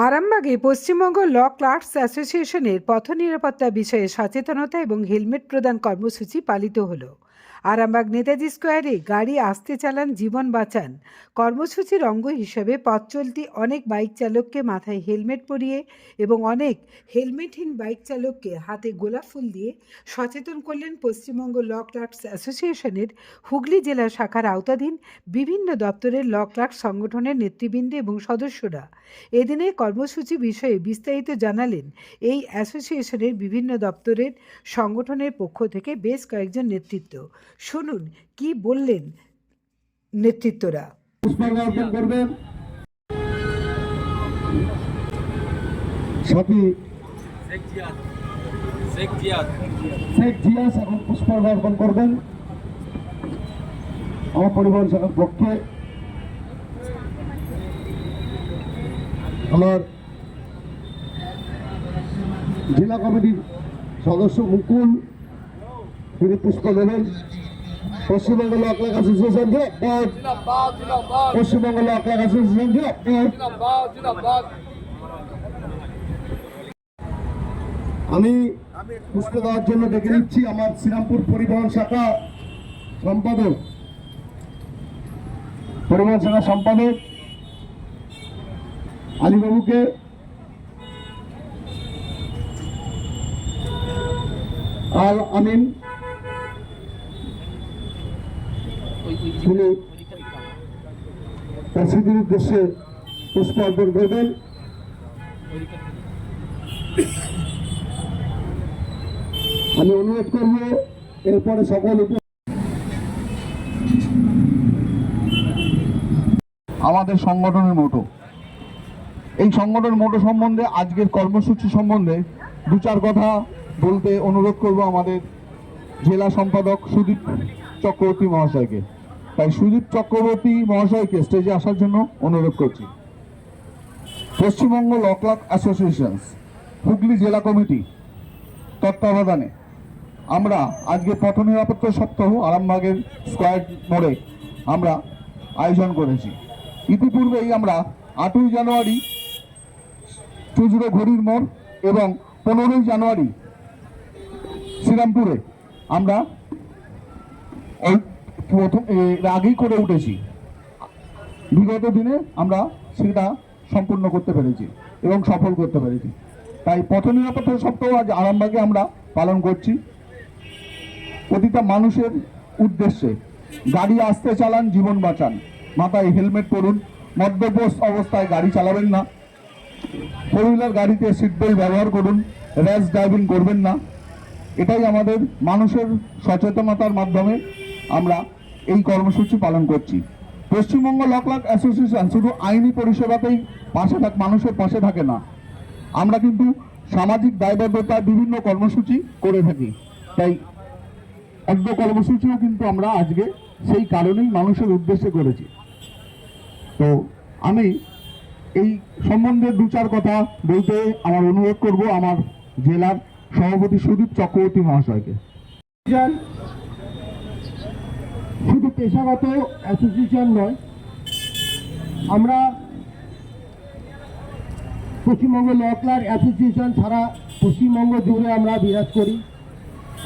আরামবাগে পশ্চিমবঙ্গ ল ক্লার্কস অ্যাসোসিয়েশনের পথ নিরাপত্তা বিষয়ে সচেতনতা এবং হেলমেট প্রদান কর্মসূচি পালিত হলো। আরামবাগ নেতাজি স্কোয়ারে গাড়ি আস্তে চালান জীবন বাঁচান কর্মসূচির অঙ্গ হিসেবে পথ চলতি অনেক বাইক চালককে মাথায় হেলমেট পরিয়ে এবং অনেক হেলমেটহীন বাইক চালককে হাতে গোলাপ ফুল দিয়ে সচেতন করলেন পশ্চিমবঙ্গ ল ক্লার্কস অ্যাসোসিয়েশনের হুগলি জেলা শাখার আওতাধীন বিভিন্ন দপ্তরের ল ক্লার্ক সংগঠনের নেতৃবৃন্দ এবং সদস্যরা। এদিনে কর্মসূচি বিষয়ে বিস্তারিত জানালেন এই অ্যাসোসিয়েশনের বিভিন্ন দপ্তরের সংগঠনের পক্ষ থেকে বেশ কয়েকজন নেতৃত্ব। শুনুন কি বললেন নেতৃত্বরা। পুষ্পার্ঘ্য করবেন সাথী শেখ জিয়াস এখন পুষ্পার্ঘ্য অর্পণ করবেন আমার পরিবহন শাখার পক্ষে। আমার জেলা কমিটির সদস্য মুকুল তিনি পুষ্প দেবেন। Paschimbanga law clerk association Paschimbanga law clerk association. আমি পুষ্প দেওয়ার জন্য ডেকে নিচ্ছি আমার শ্রীরামপুর পরিবহন শাখা সম্পাদক আলীবাবুকে। আর আমিন তিনি তার স্মৃতির উদ্দেশ্যে পুষ্প অর্পণ করবেন। আমি অনুরোধ করব এরপরে সকল আমাদের সংগঠনের মোটো, এই সংগঠনের মোটো সম্বন্ধে আজকের কর্মসূচি সম্বন্ধে দু চার কথা বলতে অনুরোধ করব আমাদের জেলা সম্পাদক সুদীপ চক্রবর্তী মহাশয়কে। তাই সুদীপ চক্রবর্তী মহাশয়কে স্টেজে আসার জন্য অনুরোধ করছি। Paschimbanga law clerk association Hooghly জেলা কমিটি তত্ত্বাবধানে আমরা আজকে পথ নিরাপত্তা সপ্তাহ আরামবাগের স্কয়ার মোড়ে আমরা আয়োজন করেছি। ইতিপূর্বেই আমরা 8ই জানুয়ারি চুজুড়ে ঘড়ির মোড় এবং 15ই জানুয়ারি শ্রীরামপুরে আমরা এই প্রথম আগেই করে উঠেছি। বিগত দিনে আমরা সেটা সম্পূর্ণ করতে পেরেছি এবং সফল করতে পেরেছি। তাই পথ নিরাপত্তা সপ্তাহ আজ আরামবাগে আমরা পালন করছি। প্রতিটা মানুষের উদ্দেশ্যে গাড়ি আস্তে চালান জীবন বাঁচান, মাথায় হেলমেট পরুন, মদ্যপ অবস্থায় গাড়ি চালাবেন না, ফোর হুইলার গাড়িতে সিট বেল্ট ব্যবহার করুন, র্যাশ ড্রাইভিং করবেন না। এটাই আমাদের মানুষের সচেতনতার মাধ্যমে আমরা এই কর্মসূচি পালন করছি। পশ্চিমবঙ্গ ল ক্লার্ক অ্যাসোসিয়েশন শুধু আইনি পরিষেবাতেই মানুষের পাশে থাকে না, আমরা কিন্তু সামাজিক দায়বদ্ধতায় বিভিন্ন কর্মসূচি করে থাকি। তাই অন্য কর্মসূচিও কিন্তু আমরা আজকে সেই কারণেই মানুষের উদ্দেশ্যে করেছি। তো আমি এই সম্বন্ধে দু চার কথা বলতে আমার অনুরোধ করব আমার জেলার সভাপতি সুদীপ চক্রবর্তী মহাশয়কে। শুধু পেশাগত অ্যাসোসিয়েশন নয়, আমরা পশ্চিমবঙ্গ ল ক্লার্ক অ্যাসোসিয়েশন সারা পশ্চিমবঙ্গ জুড়ে আমরা বিরাজ করি।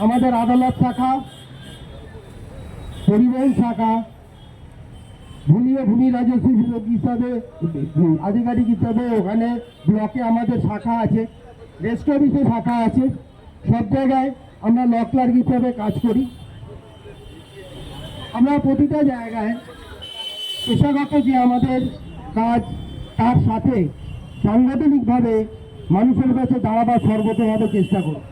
আমাদের আদালত শাখা, পরিবহন শাখা, ভূমি রাজস্ব হিসাবে আধিকারিক হিসাবে ওখানে ব্লকে আমাদের শাখা আছে, রেস্ট অফিসে শাখা আছে। সব জায়গায় আমরা ল ক্লার্ক হিসাবে কাজ করি। আমরা প্রতিটা জায়গায় পেশাগত যে আমাদের কাজ তার সাথে সাংগঠনিকভাবে মানুষের কাছে দাঁড়াবার সর্বতভাবে চেষ্টা করি।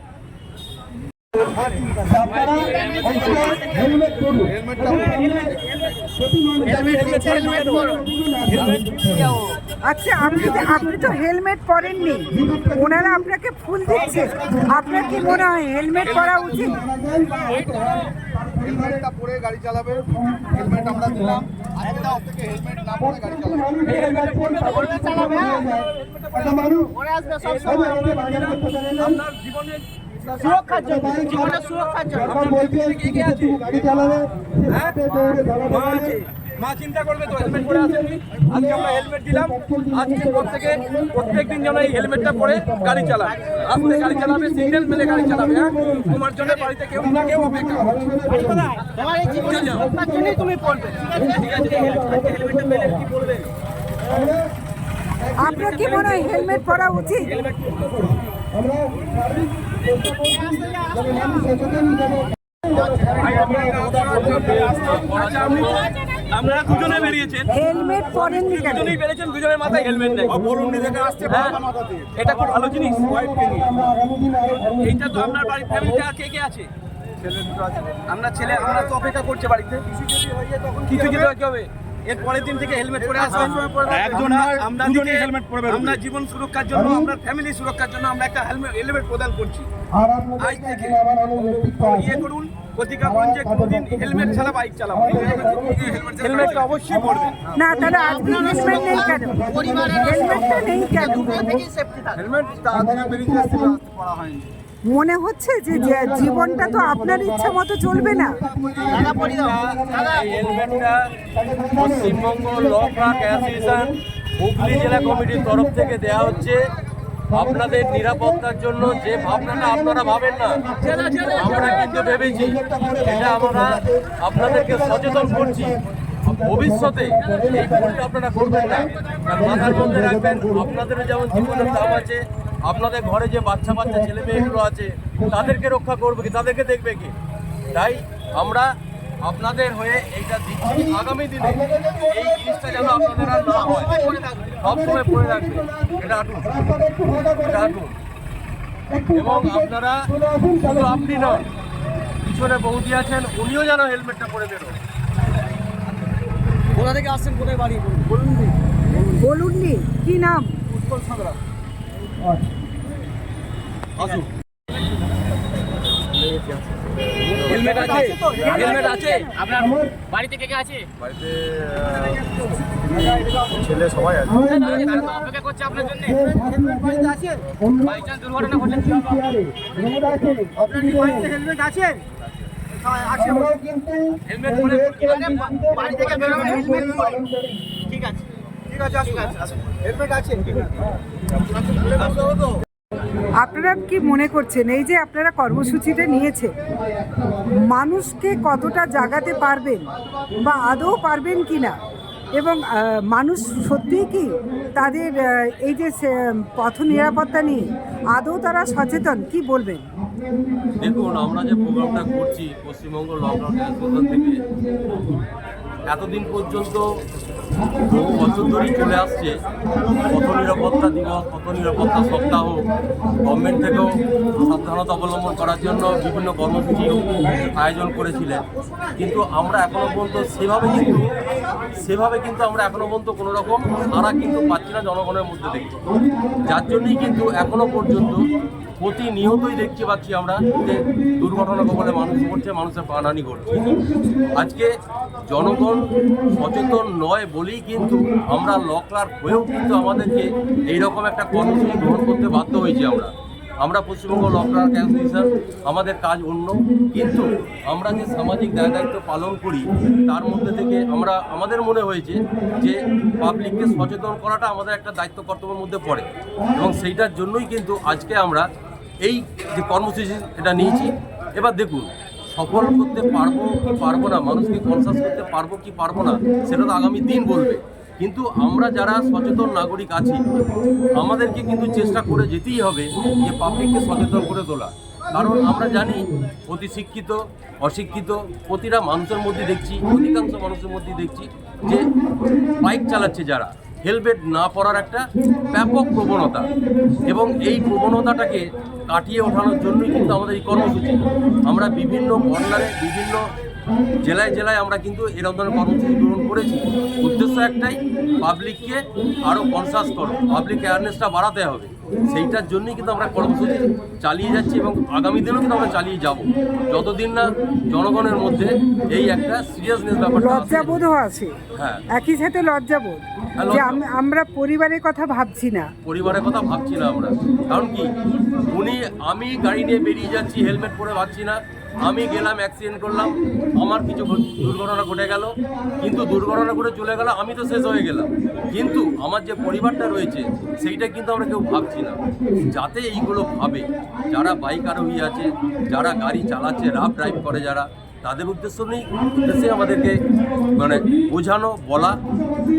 আচ্ছা, আপনি তো হেলমেট পরেননি, ওনারা আপনাকে ফুল দিচ্ছে, আপনার কি মনে হয় হেলমেট পরা উচিত? হেলমেটটা পরে গাড়ি চালাবে, হেলমেট আমরা দিলাম, আজকে থেকে হেলমেট না পরে গাড়ি চালাবে। আপনার জীবনের সুরক্ষার জন্য, জীবনের সুরক্ষার জন্য গাড়ি চালাবে মা চিন্তা করবে তো হেলমেট পরে আসেননি, আজকে আমরা হেলমেট দিলাম, আজকের পর থেকে প্রত্যেকদিন যেন এই হেলমেটটা পরে গাড়ি চালাবে, আস্তে গাড়ি চালাবে, সিগন্যাল মেলে গাড়ি চালাবে। হ্যাঁ, তোমার জন্য বাড়িতে কেউ অপেক্ষা করছে। তুমি বলবে ঠিক আছে, হেলমেটটা মেলে কি বলবে? আপনার কি মনে হয় হেলমেট পরা উচিত? আমরা আপনারা দুজনে বেরিয়েছেন, হেলমেট পরেননি কেন? দুজনেই বেরিয়েছেন, দুজনের মাথায় হেলমেট নেই। হ্যাঁ, এটা খুব ভালো জিনিস। এইটা তো আপনার বাড়ির ফ্যামিলিতে কে কে আছে? আপনার ছেলে, আমরা তো অপেক্ষা করছে বাড়িতে, কিছু যদি কি হবে? এর পরের দিন থেকে হেলমেট পরে আসবেন। আমরা দুজনেই হেলমেট পরে বেরোবো। আমরা জীবন সুরক্ষার জন্য, আমরা ফ্যামিলি সুরক্ষার জন্য আমরা একটা হেলমেট প্রদান করছি। আর আজ থেকে ইয়ে করুন, প্রতিজ্ঞা করুন যে কোনোদিন হেলমেট ছাড়া বাইক চালাবো। হেলমেটটা অবশ্যই পরবেন। না, তাহলে আজকে হেলমেট নেই কেন? হেলমেটটা নেই কেন? হেলমেট তাড়াতাড়ি বেরিয়ে আসতে পড়া হয়নি। মনে হচ্ছে যে জীবনটা তো আপনার ইচ্ছা মতো চলবে না। এই হেলমেটটা Paschimbanga law clerk association Hooghly জেলা কমিটির তরফ থেকে দেওয়া হচ্ছে আপনাদের নিরাপত্তার জন্য। যে ভাবনাটা আপনারা ভাবেন না, আমরা কিন্তু ভেবেছি। এটা আমরা আপনাদেরকে সচেতন করছি, ভবিষ্যতে এই ভুলটা আপনারা করবেন না। মাথার মধ্যে রাখবেন, আপনাদের যেমন জীবনের দাম আছে, আপনাদের ঘরে যে বাচ্চা বাচ্চা ছেলে মেয়েগুলো আছে তাদেরকে রক্ষা করবে কি, তাদেরকে দেখবে কি? তাই আমরা আপনাদের হয়ে এইটা দিচ্ছি। আগামী দিনে এই জিনিসটা যেন আপনাদের আর না হয়, সবসময় পড়ে রাখবে। এটা হাঁটুন, এটা হাঁটুন। এবং আপনারা, শুধু আপনি নন, পিছনে বৌদি আছেন, উনিও যেন হেলমেটটা পরে বেরোন। কোথা থেকে আসছেন, কোথায় বাড়ি বলুন? বলুননি কি নাম? উৎপল সাঁতরা। আসুন। হেলমেট আছে? হেলমেট আছে? আপনার বাড়িতে কে কে আছে? বাড়িতে ছেলে সবাই আছে। তারা তো অপেক্ষা করছে আপনার জন্য। বাইচান্স দুর্ঘটনা ঘটলে কি হবে? আপনার কি বাড়িতে হেলমেট আছে? হেলমেট পরে বাড়ি থেকে বেরোবেন, হেলমেট পরে। ঠিক আছে, ঠিক আছে, আসুন। হেলমেট আছে? আপনারা কি মনে করছেন এই যে আপনারা কর্মসূচিটা নিয়েছেন, মানুষকে কতটা জাগাতে পারবেন বা আদৌ পারবেন কি না? এবং মানুষ সত্যিই কি তাদের এই যে পথ নিরাপত্তা নিয়ে আদৌ তারা সচেতন? কি বলবেন? দেখুন, আমরা যে প্রোগ্রামটা করছি পশ্চিমবঙ্গ লকডাউন অ্যাসোসিয়েশন থেকে, এতদিন পর্যন্ত বহু বছর ধরেই চলে আসছে পথ নিরাপত্তা দিবস, পথ নিরাপত্তা সপ্তাহ। গভর্নমেন্ট থেকেও সাবধানতা অবলম্বন করার জন্য বিভিন্ন কর্মসূচি আয়োজন করেছিলেন, কিন্তু আমরা এখনও পর্যন্ত সেভাবে কিন্তু আমরা এখনও পর্যন্ত কোনো রকম সাড়া কিন্তু পাচ্ছি না জনগণের মধ্যে দেখছি। যার জন্যই কিন্তু এখনও পর্যন্ত প্রতিনিয়তই দেখতে পাচ্ছি আমরা যে দুর্ঘটনা কবলে মানুষ মরছে, মানুষের প্রাণহানি ঘটছে। আজকে জনগণ সচেতন নয় বলেই কিন্তু আমরা ল ক্লার্ক হয়েও কিন্তু আমাদেরকে এইরকম একটা কর্মসূচি গ্রহণ করতে বাধ্য হয়েছি। আমরা পশ্চিমবঙ্গ ল ক্লার্ক অ্যাসোসিয়েশন, আমাদের কাজ অন্য, কিন্তু আমরা যে সামাজিক দায়িত্ব পালন করি তার মধ্যে থেকে আমাদের মনে হয়েছে যে পাবলিককে সচেতন করাটা আমাদের একটা দায়িত্ব কর্তব্যের মধ্যে পড়ে, এবং সেইটার জন্যই কিন্তু আজকে আমরা এই যে কর্মসূচি এটা নিয়েছি। এবার দেখুন, সফল করতে পারবো কি পারবো না, মানুষকে কনসাস করতে পারবো কি পারবো না, সেটা তো আগামী দিন বলবে। কিন্তু আমরা যারা সচেতন নাগরিক আছি, আমাদেরকে কিন্তু চেষ্টা করে যেতেই হবে যে পাবলিককে সচেতন করে তোলা। কারণ আমরা জানি অতি শিক্ষিত অশিক্ষিত প্রতিটা মানুষের মধ্যে দেখছি, অধিকাংশ মানুষের মধ্যে দেখছি যে বাইক চালাচ্ছে যারা, হেলমেট না পরার একটা ব্যাপক প্রবণতা, এবং এই প্রবণতাটাকে কাটিয়ে ওঠানোর জন্যই কিন্তু আমাদের এই কর্মসূচি। আমরা বিভিন্ন কর্নারে, বিভিন্ন জেলায় আমরা কিন্তু এরকম ধরনের কর্মসূচি গ্রহণ করেছি। উদ্দেশ্য একটাই, পাবলিককে আরও কনসাস করো, পাবলিক অ্যাওয়ারনেসটা বাড়াতে হবে। সেইটার জন্যই কিন্তু আমরা কর্মসূচি চালিয়ে যাচ্ছি, এবং আগামী দিনেও কিন্তু আমরা চালিয়ে যাব, যতদিন না জনগণের মধ্যে এই একটা সিরিয়াসনেস ব্যাপারটা লজ্জাবোধও আছে। হ্যাঁ, একই সাথে লজ্জাবোধ যে আমরা পরিবারের কথা ভাবছি না। পরিবারের কথা ভাবছি না আমরা। কারণ কি, আমি গাড়ি নিয়ে বেরিয়ে যাচ্ছি, হেলমেট পরে ভাবছি না, আমি গেলাম অ্যাক্সিডেন্ট করলাম, আমার কিছু দুর্ঘটনা ঘটে গেল, কিন্তু দুর্ঘটনা ঘটে চলে গেল, আমি তো শেষ হয়ে গেলাম। কিন্তু আমার যে পরিবারটা রয়েছে সেইটা কিন্তু আমরা কেউ ভাবছি না। যাতে এইগুলো ভাবে যারা বাইক আরোহী আছে, যারা গাড়ি চালাচ্ছে, রাফ ড্রাইভ করে যারা, তাদের উদ্দেশ্যে আমাদেরকে মানে বোঝানো, বলা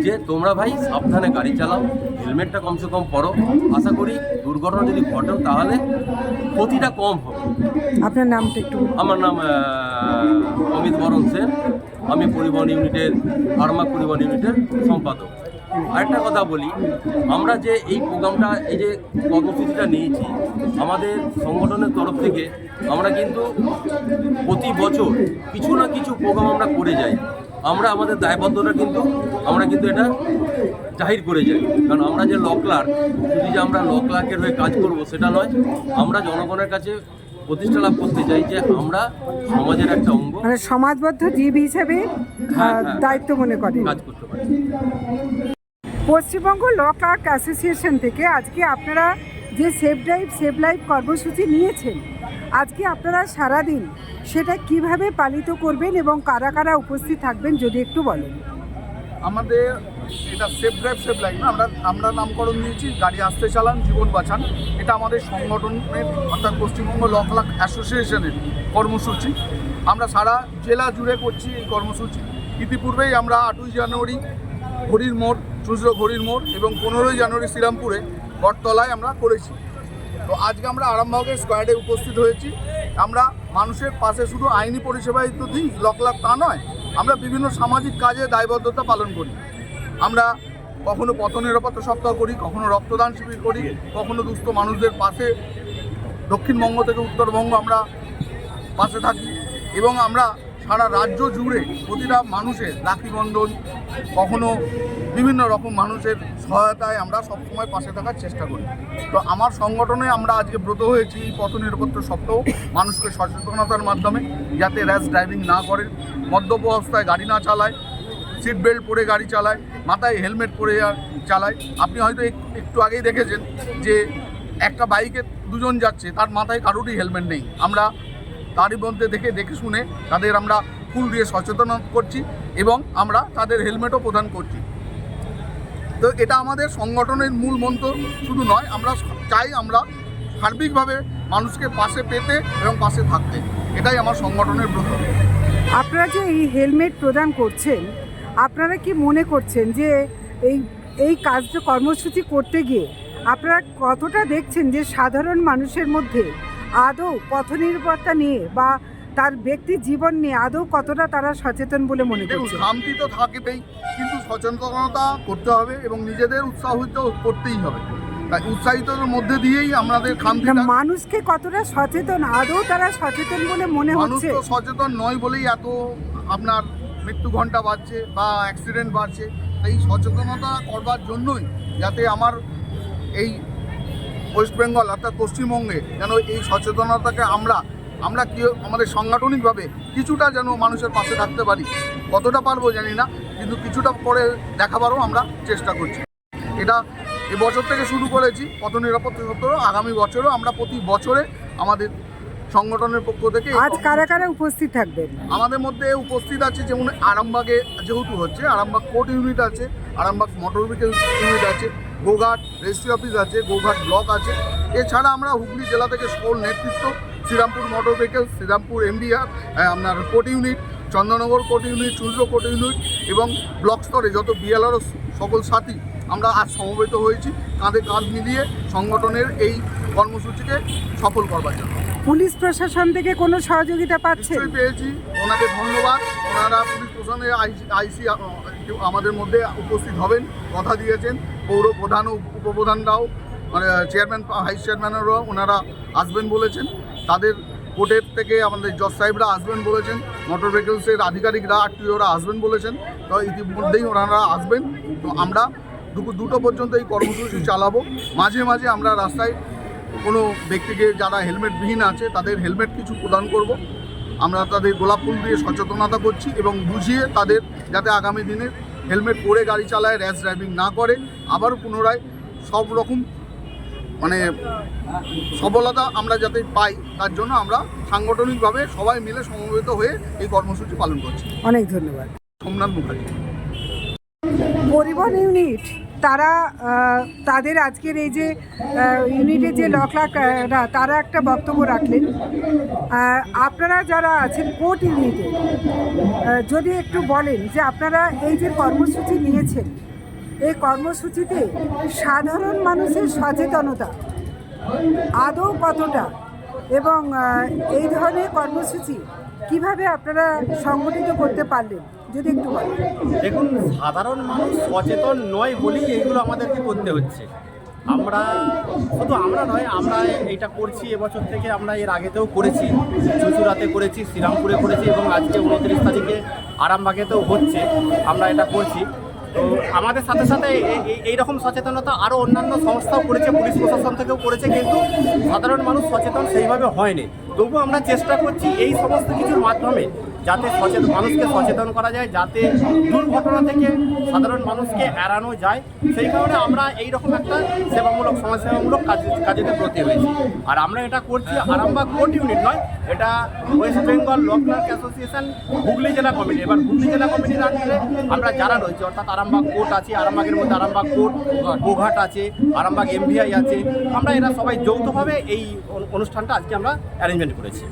যে তোমরা ভাই সাবধানে গাড়ি চালাও, হেলমেটটা কমসে কম পরো। আশা করি দুর্ঘটনা যদি ঘটেও তাহলে ক্ষতিটা কম হবে। আপনার নামটা একটু আমার নাম অমিত বরণ সেন, আমি পরিবহন ইউনিটের আরামবাগ পরিবহন ইউনিটের সম্পাদক। আরেকটা কথা বলি, আমরা যে এই প্রোগ্রামটা, এই যে কর্মসূচিটা নিয়েছি আমাদের সংগঠনের তরফ থেকে, আমরা কিন্তু প্রতি বছর কিছু না কিছু প্রোগ্রাম আমরা করে যাই। আমরা আমাদের দায়বদ্ধতা কিন্তু এটা জাহির করে যাই। কারণ আমরা যে ল ক্লার্ক, শুধু যে আমরা ল ক্লার্কের হয়ে কাজ করব সেটা নয়, আমরা জনগণের কাছে প্রতিষ্ঠা লাভ করতে চাই যে আমরা সমাজের একটা অঙ্গ, মানে সমাজবদ্ধ জীব হিসেবে দায়িত্ব মনে করেন কাজ করতে পারি। পশ্চিমবঙ্গ ল ক্লার্ক অ্যাসোসিয়েশন থেকে আজকে আপনারা যে সেভ ড্রাইভ সেভ লাইফ কর্মসূচি নিয়েছেন, আজকে আপনারা সারাদিন সেটা কিভাবে পালিত করবেন এবং কারা কারা উপস্থিত থাকবেন যদি একটু বলেন। আমাদের এটা সেফ ড্রাইভ সেভ লাইফ না, আমরা নামকরণ দিয়েছি গাড়ি আসতে চালান জীবন বাঁচান। এটা আমাদের সংগঠনের অর্থাৎ পশ্চিমবঙ্গ ল ক্লার্ক অ্যাসোসিয়েশনের কর্মসূচি। আমরা সারা জেলা জুড়ে করছি এই কর্মসূচি। ইতিপূর্বেই আমরা 8ই জানুয়ারি ঘড়ির মোড়, চুঁচড়ো ঘড়ির মোড় এবং 15ই জানুয়ারি শ্রীরামপুরে বটতলায় আমরা করেছি। তো আজকে আমরা আরামবাগের স্কোয়াডে উপস্থিত হয়েছি। আমরা মানুষের পাশে শুধু আইনি পরিষেবাই তো দিই ল ক্লার্ক, তা নয়, আমরা বিভিন্ন সামাজিক কাজে দায়বদ্ধতা পালন করি। আমরা কখনো পথ নিরাপত্তা সপ্তাহ করি, কখনো রক্তদান শিবির করি, কখনো দুস্থ মানুষদের পাশে দক্ষিণবঙ্গ থেকে উত্তরবঙ্গ আমরা পাশে থাকি। এবং আমরা সারা রাজ্য জুড়ে প্রতিটা মানুষের রাখি বন্ধন, কখনো বিভিন্ন রকম মানুষের সহায়তায় আমরা সবসময় পাশে থাকার চেষ্টা করি। তো আমার সংগঠনে আমরা আজকে ব্রত হয়েছি এই পথ নিরাপত্তা সপ্তাহ, মানুষকে সচেতনতার মাধ্যমে যাতে র্যাশ ড্রাইভিং না করে, মদ্যপ অবস্থায় গাড়ি না চালায়, সিট বেল্ট পরে গাড়ি চালায়, মাথায় হেলমেট পরে চালায়। আপনি হয়তো একটু আগেই দেখেছেন যে একটা বাইকে দুজন যাচ্ছে, তার মাথায় কারোরই হেলমেট নেই। আমরা তারই মধ্যে দেখে শুনে তাদের আমরা ফুল দিয়ে সচেতন করছি এবং আমরা তাদের হেলমেটও প্রদান করছি। তো এটা আমাদের সংগঠনের মূল মন্ত্র শুধু নয়, আমরা চাই আমরা সার্বিকভাবে মানুষকে পাশে পেতে এবং পাশে থাকতে। এটাই আমার সংগঠনের ব্রত। আপনারা যে এই হেলমেট প্রদান করছেন, আপনারা কি মনে করছেন যে এই কাজটা কর্মসূচি করতে গিয়ে আপনারা কতটা দেখছেন যে সাধারণ মানুষের মধ্যে আদৌ পথ নিরাপত্তা নিয়ে বা তার ব্যক্তির জীবন নিয়ে আদৌ কতটা তারা সচেতন বলে মনে করছেন? শান্তি তো থাকবেই, কিন্তু সচেতনতা করতে হবে এবং নিজেদের উৎসাহিত করতেই হবে। তাই উৎসাহিতের মধ্যে দিয়েই আমাদের মানুষকে কতটা সচেতন, আদৌ তারা সচেতন বলে মনে হচ্ছে? মানুষ তো সচেতন নয় বলেই এত আপনার মৃত্যু ঘন্টা বাড়ছে বা অ্যাক্সিডেন্ট বাড়ছে। এই সচেতনতা করবার জন্যই যাতে আমার এই ওয়েস্ট বেঙ্গল অর্থাৎ পশ্চিমবঙ্গে যেন এই সচেতনতাকে আমরা কি আমাদের সাংগঠনিকভাবে কিছুটা যেন মানুষের পাশে থাকতে পারি। কতটা পারবো জানি না, কিন্তু কিছুটা করে দেখাবারও আমরা চেষ্টা করছি। এটা এবছর থেকে শুরু করেছি পথ নিরাপত্তা সপ্তাহ। আগামী বছরও আমরা প্রতি বছরে আমাদের সংগঠনের পক্ষ থেকে আজ কারা কারা উপস্থিত থাকবেন? আমাদের মধ্যে উপস্থিত আছে যেমন আরামবাগে যেহেতু হচ্ছে, আরামবাগ কোর্ট ইউনিট আছে, আরামবাগ মোটর ভেহিকেল ইউনিট আছে, গোঘাট রেজিস্ট্রি অফিস আছে, গোঘাট ব্লক আছে। এছাড়া আমরা হুগলি জেলা থেকে সকল নেতৃত্ব, Shrirampur motor vehicle, Shrirampur MDR, আপনার court unit, Chandannagar court unit, চুঁচড়ো কোর্ট ইউনিট এবং ব্লক স্তরে যত বিএলআরও সকল সাথী আমরা আজ সমবেত হয়েছি কাঁধে কাঁধ মিলিয়ে সংগঠনের এই কর্মসূচিকে সফল করবার জন্য। পুলিশ প্রশাসন থেকে কোনো সহযোগিতা পাচ্ছেন? পেয়েছি, ওনাকে ধন্যবাদ। ওনারা পুলিশ প্রশাসনের আইসি আমাদের মধ্যে উপস্থিত হবেন কথা দিয়েছেন। পৌর প্রধান ও উপপ্রধানরাও, মানে চেয়ারম্যান ভাইস চেয়ারম্যানেরাও ওনারা আসবেন বলেছেন। তাদের কোর্টের থেকে আমাদের জজ সাহেবরা আসবেন বলেছেন, মোটর ভেহিকেলসের আধিকারিকরা আরটিওরা আসবেন বলেছেন। তো ইতিমধ্যেই ওনারা আসবেন। তো আমরা দুপুর 2টা পর্যন্ত এই কর্মসূচি চালাবো। মাঝে মাঝে আমরা রাস্তায় কোনো ব্যক্তিকে যারা হেলমেটবিহীন আছে তাদের হেলমেট কিছু প্রদান করব। আমরা তাদের গোলাপ ফুল দিয়ে সচেতনতা করছি এবং বুঝিয়ে তাদের যাতে আগামী দিনে হেলমেট পরে গাড়ি চালায়, র্যাশ ড্রাইভিং না করে, আবারও পুনরায় সব রকম মানে সফলতা আমরা যাতে পাই, তার জন্য আমরা সাংগঠনিকভাবে সবাই মিলে সমবেত হয়ে এই কর্মসূচি পালন করছি। অনেক ধন্যবাদ। সোমনাথ মুখার্জি। পরিবহন ইউনিট তারা তাদের আজকের এই যে ইউনিটের যে লকলাররা তারা একটা বক্তব্য রাখলেন। আপনারা যারা আছেন কোর্ট ইউনিটে যদি একটু বলেন যে আপনারা এই যে কর্মসূচি নিয়েছেন, এই কর্মসূচিতে সাধারণ মানুষের সচেতনতা আদৌ কতটা, এবং এই ধরনের কর্মসূচি কিভাবে আপনারা সংগঠিত করতে পারলেন যদি একটু বলেন। দেখুন, সাধারণ মানুষ সচেতন নয় বলেই এইগুলো আমাদেরকে করতে হচ্ছে। আমরা শুধু আমরা নয়, আমরা এইটা করছি এবছর থেকে, আমরা এর আগেতেও করেছি, চুঁচুড়াতে করেছি, শ্রীরামপুরে করেছি এবং আজকে 29 তারিখে আরামবাগেতেও হচ্ছে, আমরা এটা করছি। তো আমাদের সাথে সাথে এইরকম সচেতনতা আরও অন্যান্য সংস্থাও করেছে, পুলিশ প্রশাসন থেকেও করেছে, কিন্তু সাধারণ মানুষ সচেতন সেইভাবে হয়নি। তবুও আমরা চেষ্টা করছি এই সমস্ত কিছুর মাধ্যমে যাতে মানুষকে সচেতন করা যায়, যাতে দুর্ঘটনা থেকে সাধারণ মানুষকে এড়ানো যায়। সেই কারণে আমরা এইরকম একটা সেবামূলক সমাজসেবামূলক কাজেতে ব্রতী হয়েছি। আর আমরা এটা করছি আরামবাগ কোর্ট ইউনিট নয়, এটা West Bengal law clerk association Hooghly জেলা কমিটি। এবার হুগলি জেলা কমিটির আন্ডারে আমরা যারা রয়েছে, অর্থাৎ আরামবাগ কোর্ট আছে, আরামবাগের মধ্যে আরামবাগ কোর্ট, গোঘাট আছে, আরামবাগ এমভিআই আছে, আমরা এরা সবাই যৌথভাবে এই অনুষ্ঠানটা আজকে আমরা অ্যারেঞ্জমেন্ট করেছি।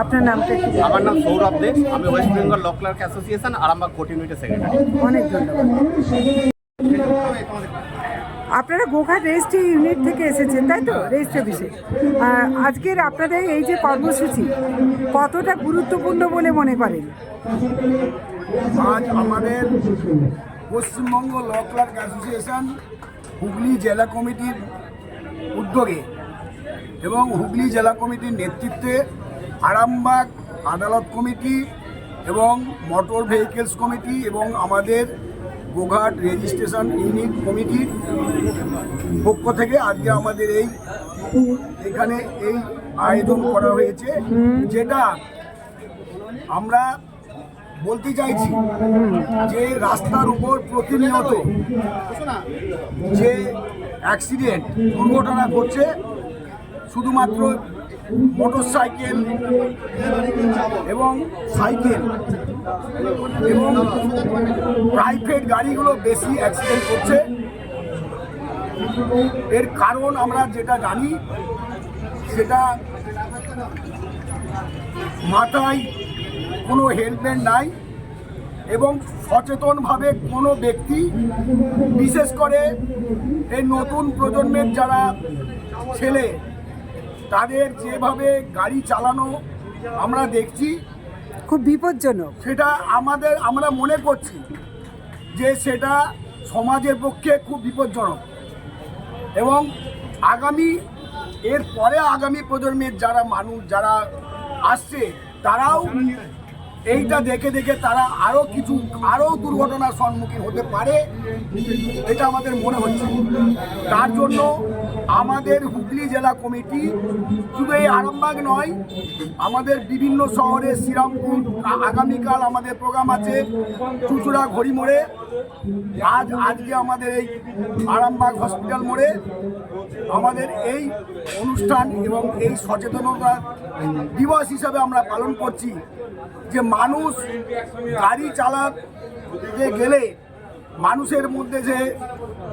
আপনার নামটা কি? আমার নাম সৌরভ দে, আমি West Bengal law clerk association Arambagh court ইউনিটের সেক্রেটারি। অনেক ধন্যবাদ। আপনারা গোঘাট রেজিস্ট্রি ইউনিট থেকে এসেছেন, তাই তো? রেজিস্ট্রি অফিসে আজকের আপনাদের এই যে কর্মসূচি কতটা গুরুত্বপূর্ণ বলে মনে করেন? আজ আমাদের Paschimbanga law clerk association Hooghly জেলা কমিটির উদ্যোগে এবং হুগলি জেলা কমিটির নেতৃত্বে আরামবাগ আদালত কমিটি এবং মোটর ভেহিকেলস কমিটি এবং আমাদের গোঘাট রেজিস্ট্রেশন ইউনিট কমিটির পক্ষ থেকে আজকে আমাদের এখানে এই আয়োজন করা হয়েছে, যেটা আমরা বলতে চাইছি যে রাস্তার উপর প্রতিনিয়ত যে অ্যাক্সিডেন্ট দুর্ঘটনা ঘটছে, শুধুমাত্র মোটরসাইকেল এবং সাইকেল এবং প্রাইভেট গাড়িগুলো বেশি অ্যাক্সিডেন্ট করছে। এর কারণ আমরা যেটা জানি, সেটা মাথায় কোনো হেলমেট নাই এবং সচেতনভাবে কোনো ব্যক্তি, বিশেষ করে এই নতুন প্রজন্মের যারা ছেলে, তাদের যেভাবে গাড়ি চালানো আমরা দেখছি খুব বিপজ্জনক। সেটা আমরা মনে করছি যে সেটা সমাজের পক্ষে খুব বিপজ্জনক এবং আগামী প্রজন্মের যারা মানুষ যারা আসছে, তারাও এইটা দেখে তারা আরও দুর্ঘটনার সম্মুখীন হতে পারে, এটা আমাদের মনে হচ্ছে। তার জন্য আমাদের হুগলি জেলা কমিটি শুধু এই আরামবাগ নয়, আমাদের বিভিন্ন শহরে, শ্রীরামপুর, আগামীকাল আমাদের প্রোগ্রাম আছে চুঁচুড়া ঘড়ি মোড়ে, আজকে আমাদের এই আরামবাগ হসপিটাল মোড়ে আমাদের এই অনুষ্ঠান এবং এই সচেতনতা দিবস হিসাবে আমরা পালন করছি। যে মানুষ গাড়ি চালাতে গেলে মানুষের মধ্যে যে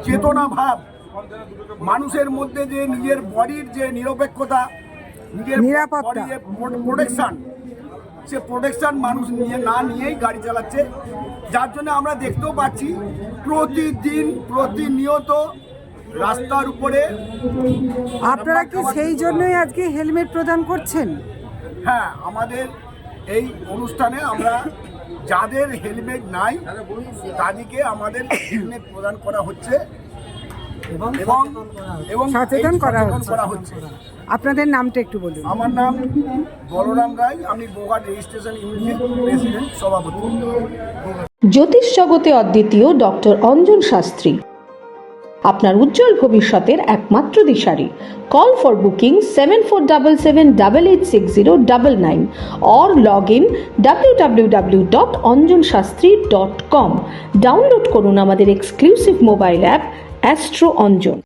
চেতনা ভাব, মানুষের মধ্যে যে নিজের বডির যে নিরপেক্ষতা, নিজের নিরাপত্তা, প্রোটেকশন, সে প্রোটেকশন মানুষ নিয়েই গাড়ি চালাচ্ছে। যার জন্য আমরা দেখতেও পাচ্ছি প্রতিনিয়ত রাস্তার উপরে। আপনারা কি সেই জন্যই আজকে হেলমেট প্রদান করছেন? হ্যাঁ, আমাদের এই অনুষ্ঠানে আমরা যাদের হেলমেট নাই তাদেরকে আমাদের হেলমেট প্রদান করা হচ্ছে এবং সচেতন করা হচ্ছে। আপনাদের নামটা একটু বলুন। আমার নাম বলরাম রায়, আমি গোঘাট রেজিস্ট্রেশন ইউনিটের প্রেসিডেন্ট, সভাপতি। জ্যোতিষ জগতে অদ্বিতীয় ডক্টর অঞ্জন শাস্ত্রী, আপনার উজ্জ্বল ভবিষ্যতের একমাত্র দিশারি। Call for booking 7477886099 or log in www.anjanshastri.com। Download করুন আমাদের exclusive mobile app Astro Anjan.